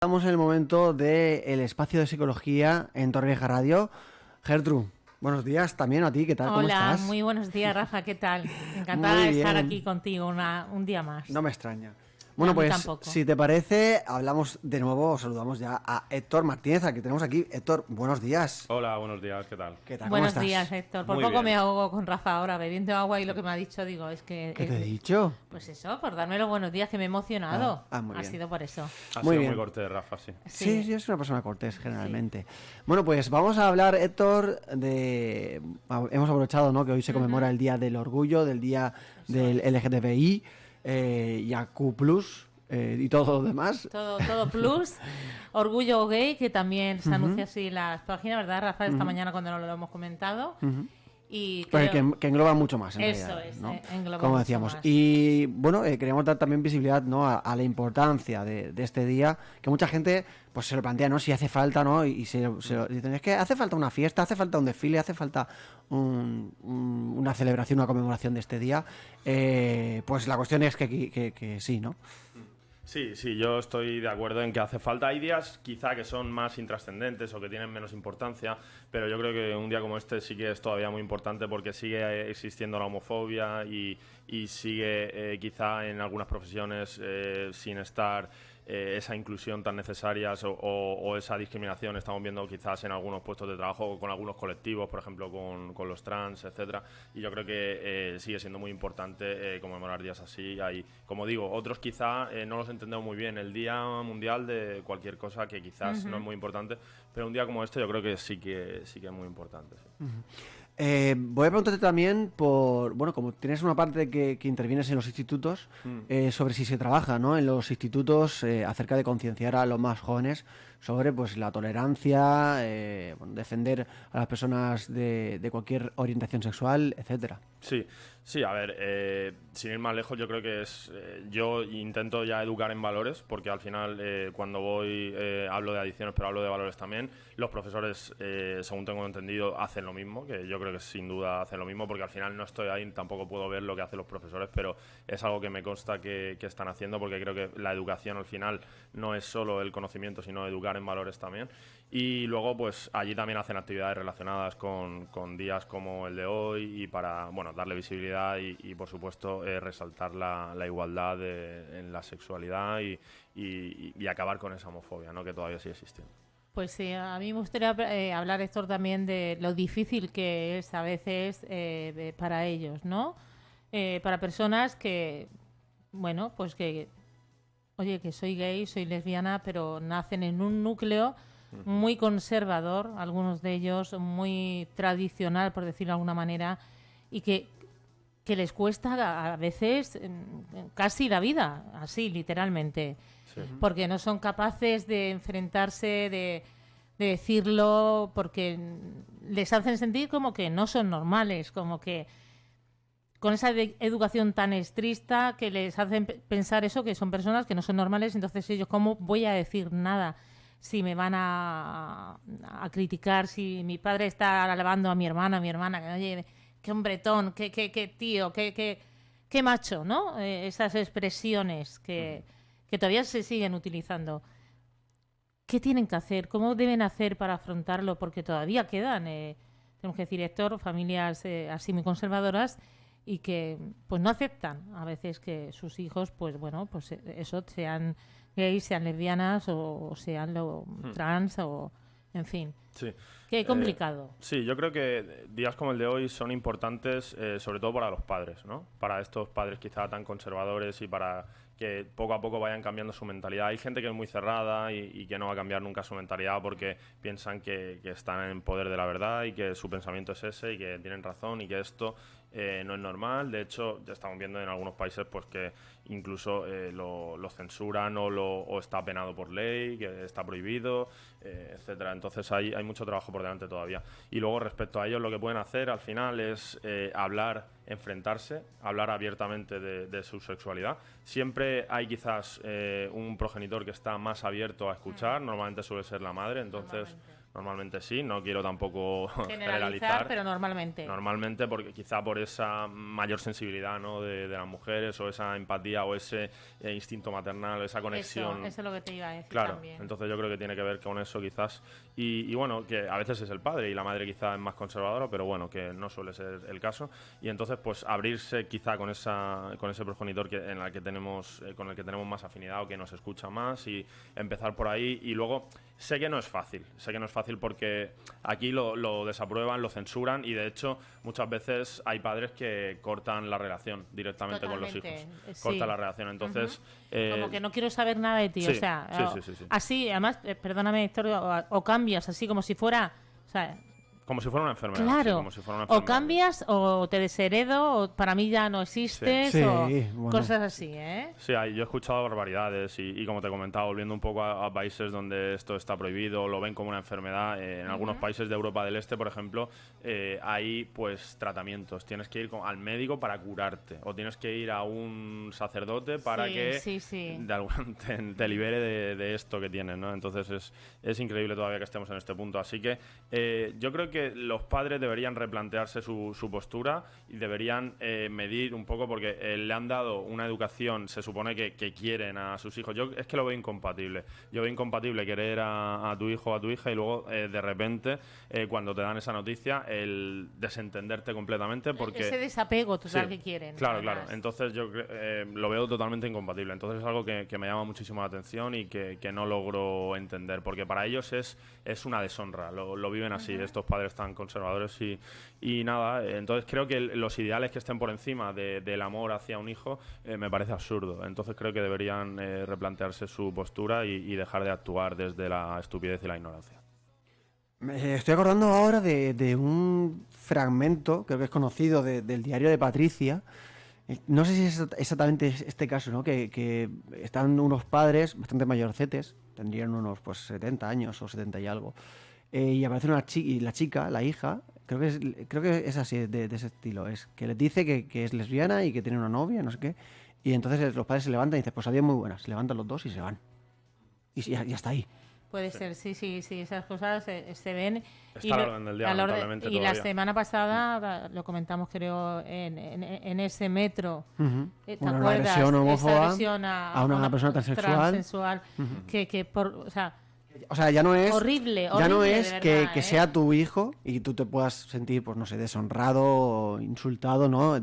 Estamos en el momento del espacio de psicología en Torrevieja Radio. Gertrude, buenos días también a ti, ¿qué tal? ¿Cómo Hola, estás? muy buenos días, Rafa, ¿qué tal? Encantada de estar aquí contigo un día más. No me extraña. Bueno, pues tampoco. Si te parece, hablamos de nuevo, saludamos ya a Héctor Martínez, al que tenemos aquí. Héctor, buenos días. Hola, buenos días, ¿qué tal? ¿Qué tal? Buenos ¿Cómo estás? días, Héctor. Por Muy poco bien. me ahogo con Rafa ahora, bebiendo agua, y lo que me ha dicho, digo, es que... ¿Qué te he dicho? Pues eso, por darme los buenos días, que me he emocionado. Muy bien. Ha sido por eso. Ha Muy sido bien. muy cortés, Rafa, sí. Sí, es una persona cortés, generalmente. Sí. Bueno, pues vamos a hablar, Héctor, de... Hemos aprovechado, ¿no?, que hoy se conmemora el Día del Orgullo, del Día del LGTBI y AQ+, y todo lo demás. Todo plus. Orgullo gay, que también se anuncia así en las páginas, ¿verdad, Rafa? Esta mañana cuando nos lo hemos comentado. Y creo... que engloba mucho más, en eso realidad, es, ¿no? engloba como mucho decíamos. más. Y bueno, queríamos dar también visibilidad, ¿no?, a la importancia de este día, que mucha gente pues se lo plantea, ¿no?, si hace falta, ¿no? Y dicen, es que hace falta una fiesta, hace falta un desfile, hace falta una celebración, una conmemoración de este día. Pues la cuestión es que sí, ¿no? Sí, yo estoy de acuerdo en que hace falta. Hay días quizá que son más intrascendentes o que tienen menos importancia, pero yo creo que un día como este sí que es todavía muy importante porque sigue existiendo la homofobia y sigue quizá en algunas profesiones sin estar esa inclusión tan necesaria o esa discriminación. Estamos viendo quizás en algunos puestos de trabajo con algunos colectivos, por ejemplo con los trans, etcétera, y yo creo que sigue siendo muy importante conmemorar días así. Hay, como digo, otros quizá no los entendemos muy bien. El Día Mundial de cualquier cosa que quizás no es muy importante, pero un día como este yo creo que sí que es muy importante. Sí. Voy a preguntarte también por, bueno, como tienes una parte que intervienes en los institutos, sobre si se trabaja, ¿no?, en los institutos acerca de concienciar a los más jóvenes sobre pues la tolerancia, defender a las personas de cualquier orientación sexual, etcétera. Sí, a ver, sin ir más lejos, yo creo que yo intento ya educar en valores, porque al final cuando voy hablo de adicciones, pero hablo de valores también. Los profesores, según tengo entendido, hacen lo mismo, que yo creo que sin duda hacen lo mismo, porque al final no estoy ahí, tampoco puedo ver lo que hacen los profesores, pero es algo que me consta que están haciendo, porque creo que la educación al final no es solo el conocimiento, sino educar en valores también. Y luego, pues allí también hacen actividades relacionadas con días como el de hoy y para, bueno, darle visibilidad y por supuesto, resaltar la igualdad en la sexualidad y acabar con esa homofobia, ¿no?, que todavía sigue existiendo. Pues sí, a mí me gustaría hablar, Héctor, también de lo difícil que es a veces para ellos, ¿no? Para personas que, bueno, pues que, oye, que soy gay, soy lesbiana, pero nacen en un núcleo muy conservador, algunos de ellos muy tradicional, por decirlo de alguna manera, y que les cuesta a veces casi la vida, así, literalmente. Sí. Porque no son capaces de enfrentarse, de decirlo, porque les hacen sentir como que no son normales, como que con esa educación tan estricta que les hacen pensar eso, que son personas que no son normales. Entonces ellos, ¿cómo voy a decir nada si me van a criticar? Si mi padre está alabando a mi hermana, que oye, qué hombretón, qué tío, qué macho, ¿no? Esas expresiones que todavía se siguen utilizando. ¿Qué tienen que hacer? ¿Cómo deben hacer para afrontarlo? Porque todavía quedan, tenemos que decir, Héctor, familias así muy conservadoras y que pues no aceptan a veces que sus hijos, pues bueno, pues eso, sean gays, sean lesbianas o sean trans o... En fin, sí. Qué complicado. Sí, yo creo que días como el de hoy son importantes, sobre todo para los padres, ¿no? Para estos padres quizá tan conservadores y para que poco a poco vayan cambiando su mentalidad. Hay gente que es muy cerrada y que no va a cambiar nunca su mentalidad porque piensan que están en poder de la verdad y que su pensamiento es ese y que tienen razón y que esto no es normal. De hecho, ya estamos viendo en algunos países pues que incluso lo censuran o está penado por ley, que está prohibido, etcétera. Entonces hay mucho trabajo por delante todavía. Y luego, respecto a ellos, lo que pueden hacer al final es hablar, enfrentarse, hablar abiertamente de su sexualidad. Siempre hay quizás un progenitor que está más abierto a escuchar, normalmente suele ser la madre, entonces Normalmente sí, no quiero tampoco generalizar, pero normalmente. Normalmente, porque quizá por esa mayor sensibilidad, ¿no? de las mujeres, o esa empatía, o ese instinto maternal, esa conexión. Eso es lo que te iba a decir, claro, también. Entonces yo creo que tiene que ver con eso quizás. Y bueno, que a veces es el padre y la madre quizá es más conservadora, pero bueno, que no suele ser el caso. Y entonces pues abrirse quizá con ese progenitor con el que tenemos más afinidad o que nos escucha más, y empezar por ahí. Y luego sé que no es fácil porque aquí lo desaprueban, lo censuran, y de hecho muchas veces hay padres que cortan la relación directamente con los hijos. Cortan la relación, entonces... como que no quiero saber nada de ti, sí, o sea... Sí. Así, además, perdóname, Héctor, o cambias así como si fuera... O sea, como si fuera una enfermedad. Claro, sí, como si fuera una enfermedad. O cambias o te desheredo, o para mí ya no existes, o bueno. cosas así, ¿eh? Sí, yo he escuchado barbaridades y como te comentaba, volviendo un poco a países donde esto está prohibido, lo ven como una enfermedad. En algunos países de Europa del Este, por ejemplo, hay pues tratamientos. Tienes que ir al médico para curarte, o tienes que ir a un sacerdote para que te libere de esto que tienes, ¿no? Entonces es increíble todavía que estemos en este punto. Así que yo creo que los padres deberían replantearse su postura y deberían medir un poco, porque le han dado una educación, se supone que quieren a sus hijos. Yo es que lo veo incompatible. Yo veo incompatible querer a tu hijo o a tu hija y luego de repente cuando te dan esa noticia el desentenderte completamente, porque ese desapego total que quieren. Claro. Entonces yo lo veo totalmente incompatible. Entonces es algo que me llama muchísimo la atención y que no logro entender, porque para ellos es una deshonra. Lo viven así, estos padres tan conservadores y nada. Entonces creo que los ideales que estén por encima del amor hacia un hijo me parece absurdo. Entonces creo que deberían replantearse su postura y dejar de actuar desde la estupidez y la ignorancia. Me estoy acordando ahora de un fragmento, creo que es conocido, del diario de Patricia. No sé si es exactamente este caso, ¿no? Que están unos padres bastante mayorcetes, tendrían unos pues 70 años o 70 y algo, y aparece la chica, la hija, creo que es así, de ese estilo, es que les dice que es lesbiana y que tiene una novia, no sé qué, y entonces los padres se levantan y dicen, pues adiós, muy buenas, se levantan los dos y se van. Y ya está ahí. Puede ser, sí, esas cosas se ven. Está a la orden del día, lamentablemente, y todavía. La semana pasada, lo comentamos creo, en ese metro, ¿te acuerdas? Una agresión homófoba esa agresión a una persona transexual que o sea, ya no es horrible, ya no es verdad, que sea tu hijo y tú te puedas sentir, pues no sé, deshonrado o insultado, ¿no?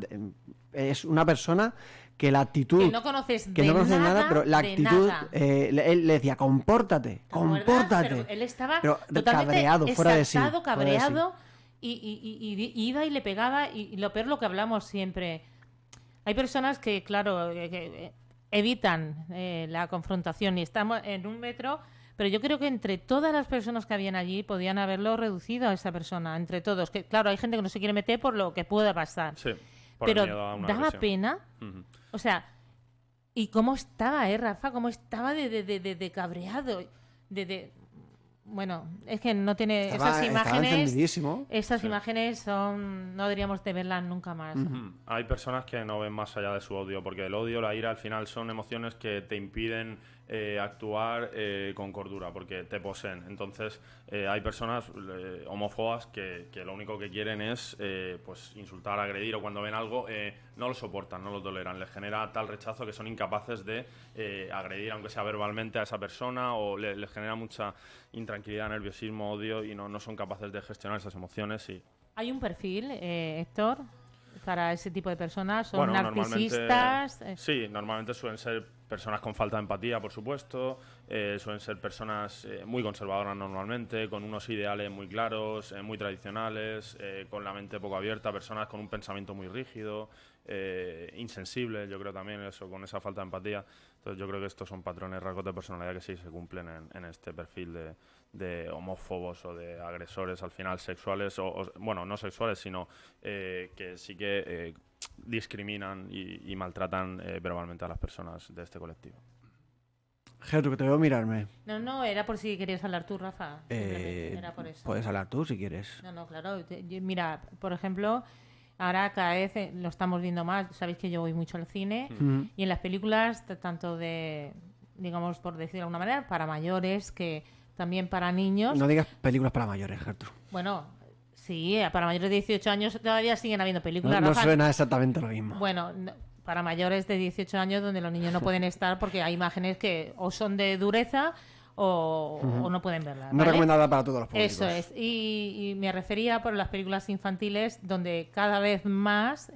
Es una persona que la actitud... Que no conoces nada, pero la actitud... él le decía, compórtate. Pero él estaba totalmente cabreado, fuera de sí. Cabreado, y iba y le pegaba, y lo peor, lo que hablamos siempre. Hay personas que, claro, que evitan la confrontación, y estamos en un metro... Pero yo creo que entre todas las personas que habían allí podían haberlo reducido a esa persona, entre todos. Que claro, hay gente que no se quiere meter por lo que pueda pasar. Sí, pero daba agresión. Pena. O sea, ¿y cómo estaba, Rafa? ¿Cómo estaba de cabreado? Bueno, es que no tiene... esas imágenes son... No deberíamos de verlas nunca más. Hay personas que no ven más allá de su odio, porque el odio, la ira, al final son emociones que te impiden actuar con cordura, porque te poseen. Entonces hay personas homófobas que lo único que quieren es pues insultar, agredir, o cuando ven algo no lo soportan, no lo toleran, les genera tal rechazo que son incapaces de agredir, aunque sea verbalmente, a esa persona, o les genera mucha intranquilidad, nerviosismo, odio, y no son capaces de gestionar esas emociones. ¿Hay un perfil, Héctor, para ese tipo de personas? ¿Son narcisistas? Sí, normalmente suelen ser personas con falta de empatía, por supuesto. Suelen ser personas muy conservadoras normalmente, con unos ideales muy claros, muy tradicionales, con la mente poco abierta, personas con un pensamiento muy rígido, insensibles, yo creo también eso, con esa falta de empatía. Entonces yo creo que estos son patrones, rasgos de personalidad que sí se cumplen en este perfil de homófobos o de agresores al final sexuales, bueno, no sexuales, sino que sí que discriminan y maltratan verbalmente a las personas de este colectivo. Gertrude, que te veo mirarme. No, era por si querías hablar tú, Rafa. Era por eso. Puedes hablar tú si quieres. No, claro. Mira, por ejemplo, ahora cada vez lo estamos viendo más. Sabéis que yo voy mucho al cine y en las películas, tanto de, digamos, por decirlo de alguna manera, para mayores, que también para niños. No digas películas para mayores, Gertrude. Bueno, sí, para mayores de 18 años todavía siguen habiendo películas. No Rafa. suena exactamente lo mismo. Bueno, para mayores de 18 años donde los niños no pueden estar porque hay imágenes que o son de dureza o no pueden verlas. No ¿vale? recomendada para todos los públicos. Eso es. Y me refería por las películas infantiles donde cada vez más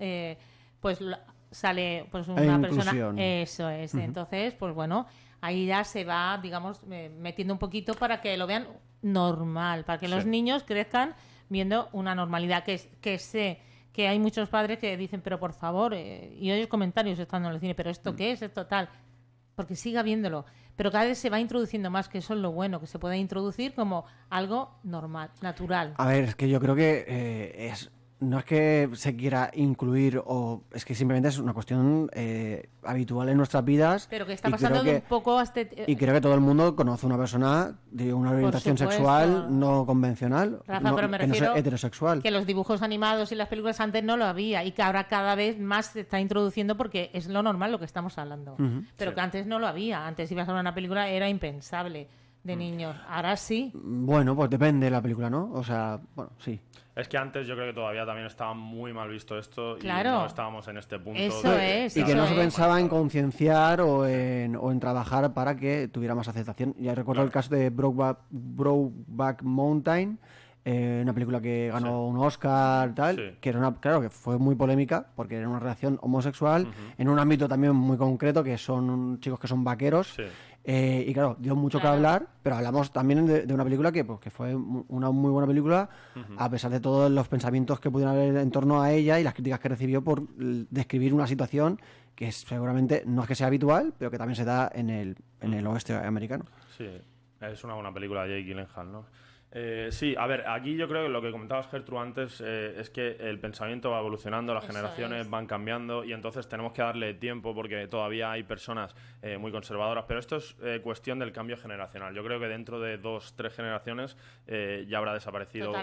sale pues una persona. Eso es. Entonces, pues bueno, ahí ya se va, digamos, metiendo un poquito para que lo vean normal, para que los niños crezcan viendo una normalidad que sé que hay muchos padres que dicen, pero por favor, y oyes comentarios estando en el cine, pero ¿esto qué es? ¿Esto tal? Porque siga viéndolo. Pero cada vez se va introduciendo más, que eso es lo bueno, que se puede introducir como algo normal, natural. A ver, es que yo creo que no es que se quiera incluir o es que simplemente es una cuestión habitual en nuestras vidas. Pero que está pasando de un poco hasta... Y creo que todo el mundo conoce una persona de una orientación sexual no convencional, Rafa, pero me refiero que no sea heterosexual. Que los dibujos animados y las películas antes no lo había y que ahora cada vez más se está introduciendo porque es lo normal lo que estamos hablando. Pero que antes no lo había. Antes ibas a ver una película era impensable de niños. Ahora sí. Bueno, pues depende de la película, ¿no? O sea, bueno, sí. Es que antes yo creo que todavía también estaba muy mal visto esto y claro. no estábamos en este punto. Eso es. Y que no se pensaba en concienciar o en trabajar para que tuviera más aceptación. Ya recuerdo el caso de Brokeback Mountain, una película que ganó un Oscar, tal, que era claro, que fue muy polémica porque era una relación homosexual en un ámbito también muy concreto, que son chicos que son vaqueros. Y claro, dio mucho que hablar, pero hablamos también de una película que fue una muy buena película, a pesar de todos los pensamientos que pudieron haber en torno a ella y las críticas que recibió por describir una situación que seguramente no es que sea habitual, pero que también se da en el oeste americano. Sí, es una buena película de Jake Gyllenhaal, ¿no? Sí, a ver, aquí yo creo que lo que comentabas, Gertrude, antes es que el pensamiento va evolucionando, las generaciones van cambiando y entonces tenemos que darle tiempo porque todavía hay personas muy conservadoras, pero esto es cuestión del cambio generacional. Yo creo que dentro de 2-3 generaciones ya habrá desaparecido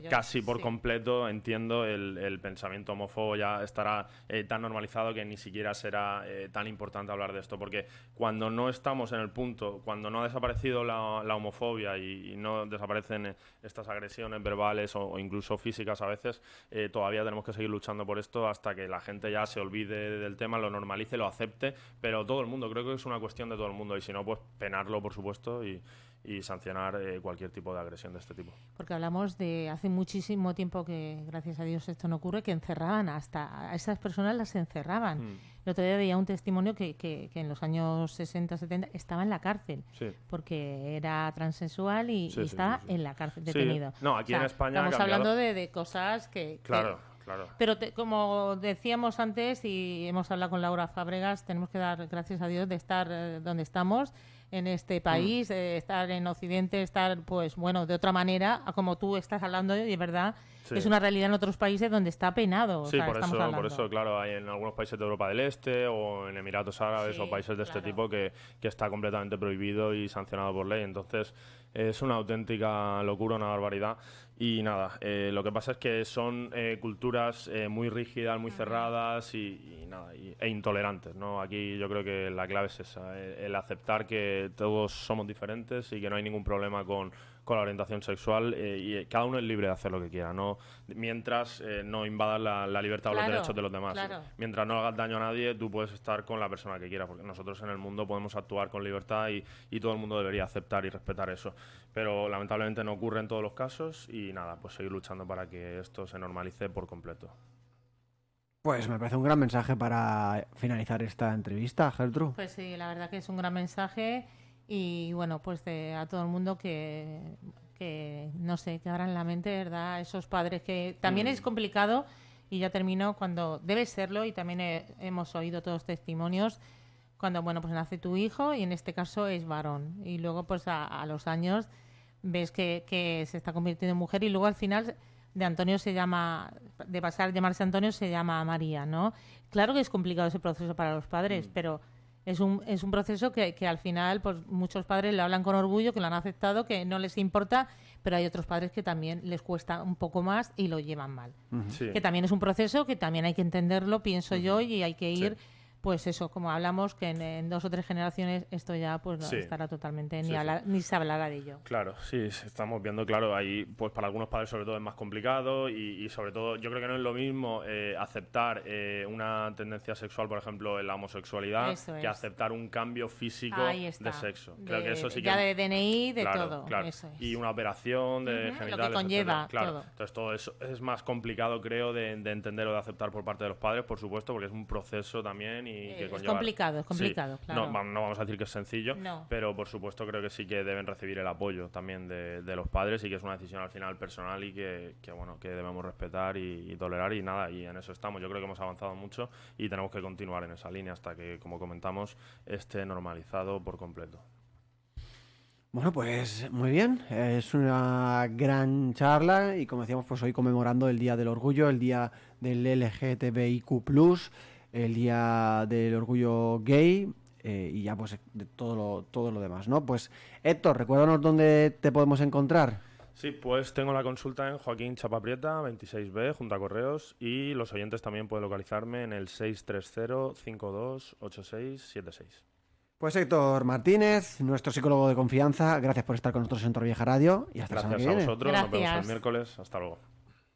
casi por completo, entiendo, el pensamiento homófobo ya estará tan normalizado que ni siquiera será tan importante hablar de esto, porque cuando no estamos en el punto, cuando no ha desaparecido la homofobia y no desaparecen estas agresiones verbales o incluso físicas a veces, todavía tenemos que seguir luchando por esto hasta que la gente ya se olvide del tema, lo normalice, lo acepte, pero todo el mundo, creo que es una cuestión de todo el mundo y si no, pues penarlo, por supuesto, y sancionar cualquier tipo de agresión de este tipo. Porque hablamos de hace muchísimo tiempo que, gracias a Dios, esto no ocurre, que encerraban a esas personas, las encerraban. El otro día veía un testimonio que en los años 60, 70 estaba en la cárcel porque era transexual y estaba en la cárcel detenido. Sí. No, aquí en España estamos hablando de cosas que... Claro. Pero como decíamos antes y hemos hablado con Laura Fábregas, tenemos que dar gracias a Dios de estar donde estamos en este país, estar en Occidente, estar, pues bueno, de otra manera, como tú estás hablando, y es verdad, es una realidad en otros países donde está penado. Sí, por eso, claro, hay en algunos países de Europa del Este o en Emiratos Árabes o países de este tipo que está completamente prohibido y sancionado por ley. Entonces, es una auténtica locura, una barbaridad. Y nada, lo que pasa es que son culturas muy rígidas, muy cerradas e intolerantes, ¿no? Aquí yo creo que la clave es esa, el aceptar que todos somos diferentes y que no hay ningún problema con la orientación sexual y cada uno es libre de hacer lo que quiera, ¿no? Mientras no invadas la libertad o los derechos de los demás. Mientras no hagas daño a nadie, tú puedes estar con la persona que quieras, porque nosotros en el mundo podemos actuar con libertad y todo el mundo debería aceptar y respetar eso. Pero lamentablemente no ocurre en todos los casos y nada, pues seguir luchando para que esto se normalice por completo. Pues me parece un gran mensaje para finalizar esta entrevista, Gertrude. Pues sí, la verdad que es un gran mensaje y bueno, pues a todo el mundo que no sé, que abran la mente, ¿verdad? Esos padres que también es complicado y ya termino cuando debe serlo y también hemos oído todos testimonios cuando, bueno, pues nace tu hijo y en este caso es varón y luego pues a los años ves que se está convirtiendo en mujer y luego al final de Antonio de pasar a llamarse Antonio se llama María, ¿no? Claro que es complicado ese proceso para los padres, pero es un proceso que al final pues muchos padres le hablan con orgullo, que lo han aceptado, que no les importa, pero hay otros padres que también les cuesta un poco más y lo llevan mal. Que también es un proceso que también hay que entenderlo, pienso yo, y hay que ir pues eso, como hablamos, que en 2 o 3 generaciones esto ya pues no estará totalmente, ni se hablará de ello. Claro, sí, estamos viendo, claro, ahí pues para algunos padres sobre todo es más complicado y sobre todo yo creo que no es lo mismo aceptar una tendencia sexual, por ejemplo, en la homosexualidad, que aceptar un cambio físico de sexo. Creo que eso sí que... Ya de DNI, de claro, todo. Claro. Eso es. Y una operación de genitales, lo que conlleva, claro. todo. Entonces todo eso es más complicado, creo, de entender o de aceptar por parte de los padres, por supuesto, porque es un proceso también y que conlleva... Es complicado, claro. No vamos a decir que es sencillo, pero por supuesto creo que sí que deben recibir el apoyo también de los padres y que es una decisión al final personal y que bueno, que debemos respetar y tolerar y nada, y en eso estamos. Yo creo que hemos avanzado mucho y tenemos que continuar en esa línea hasta que, como comentamos, esté normalizado por completo. Bueno, pues muy bien, es una gran charla y como decíamos, pues hoy conmemorando el Día del Orgullo, el Día del LGTBIQ+, el Día del Orgullo Gay y ya pues de todo lo demás, ¿no? Pues Héctor, recuérdanos dónde te podemos encontrar. Sí, pues tengo la consulta en Joaquín Chapaprieta, 26B, junto a Correos, y los oyentes también pueden localizarme en el 630-528676. Pues Héctor Martínez, nuestro psicólogo de confianza, gracias por estar con nosotros en Torrevieja Radio y hasta la semana que viene. Gracias a vosotros, nos vemos el miércoles, hasta luego.